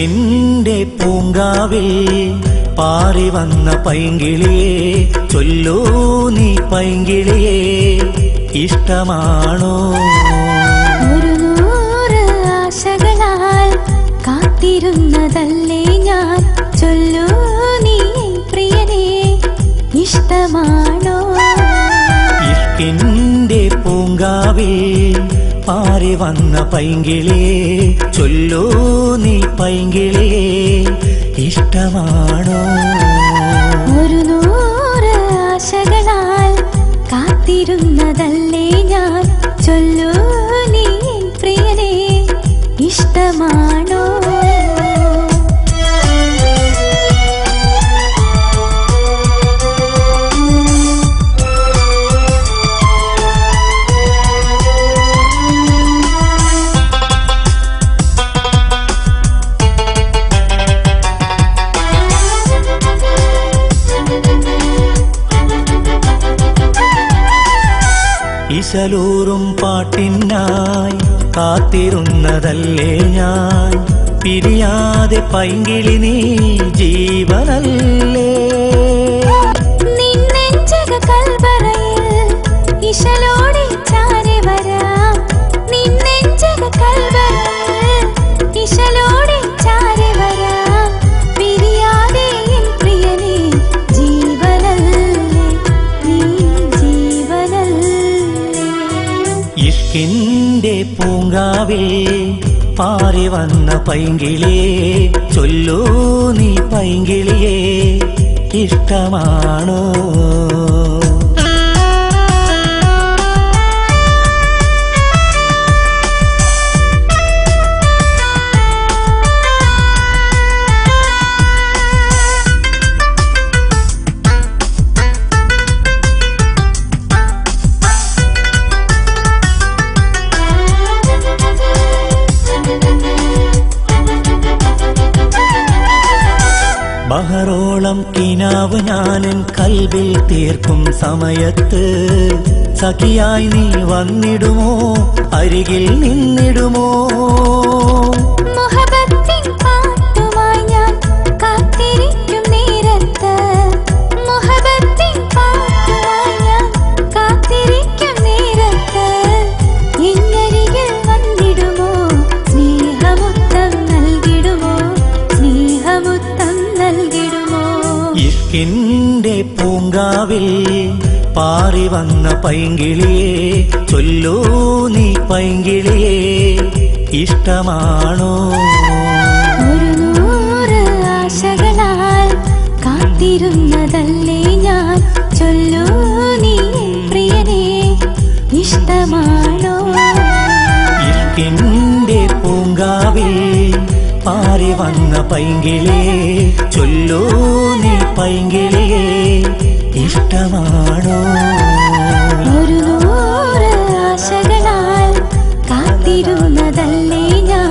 ഇഷ്കിന്റെ പൂങ്കാവിൽ പാറി വന്ന പൈങ്കിളിയെ ചൊല്ലൂ നീ പൈങ്കിളിയെ ഇഷ്ടമാണോ? ഒരു നൂറ് ആശകളാൽ കാത്തിരുന്നതല്ലേ ഞാൻ, ചൊല്ലൂ നീ പ്രിയനെ ഇഷ്ടമാണോ? ഇഷ്കിന്റെ പൂങ്കാവിൽ പാറി വന്ന പൈങ്കിളിയെ ചൊല്ലൂ നീ പൈങ്കിളിയെ ഇഷ്ടമാണോ? ഒരു നൂറ് ആശകളാൽ കാത്തിരുന്നതല്ലേ ഞാൻ, ചൊല്ലൂ നീ പ്രിയനെ ഇഷ്ടമാണോ? ഇശലൂറും പാട്ടിനായി കാത്തിരുന്നതല്ലേ ഞാൻ, പിരിയാതെ പൈങ്കിളി നീ ജീവനല്ലേ. നിന്നെഞ്ചക കൽവറയിൽ ഇശലോടെ ചാരി വരാം, നിന്നെഞ്ചക കൽവറയിൽ ഇശലോടെ ചാരി വരാം, പിരിയാതെ എൻ പ്രിയനേ ജീവനല്ലേ നീ ജീവനല്ലേ. ഇഷ്കിന്റെ പൂങ്കാവിൽ പാറി വന്ന പൈങ്കിളിയെ ചൊല്ലൂ നീ പൈങ്കിളിയെ ഇഷ്ടമാണോ? ബഹറോളം കിനാവ് ഞാനൻ കൽബിൽ തീർക്കും സമയത്ത് സഖിയായി നീ വന്നിടുമോ, അരികിൽ നിന്നിടുമോ? മുഹബത്തിൻ പാട്ടുമായി ഞാൻ കാത്തിരിക്കും നേരത്ത്, മുഹബത്തിൻ പാട്ടുമായി ഞാൻ കാത്തിരിക്കും നേരത്ത്, എന്നരികിൽ വന്നിടുമോ, സ്നേഹമുത്തം നൽകിടുമോ, സ്നേഹമുത്തം നൽകിടുമോ? ഇഷ്കിന്റെ പൂങ്കാവിൽ പാറി വന്ന പൈങ്കിളിയെ ചൊല്ലൂ നീ പൈങ്കിളിയെ ഇഷ്ടമാണോ? ഒരു നൂറ് ആശകളാൽ കാത്തിരുന്നതല്ലേ ഞാൻ, ചൊല്ലൂ നീ പ്രിയനെ ഇഷ്ടമാണോ? ഇഷ്കിന്റെ പൂങ്കാവിൽ പാറി വന്ന പൈങ്കിളിയെ ചൊല്ലൂ നീ പൈങ്കിളിയെ ഇഷ്ടമാണോ? ഒരു നൂറ് ആശകളാൽ കാത്തിരുന്നതല്ലേ ഞാൻ,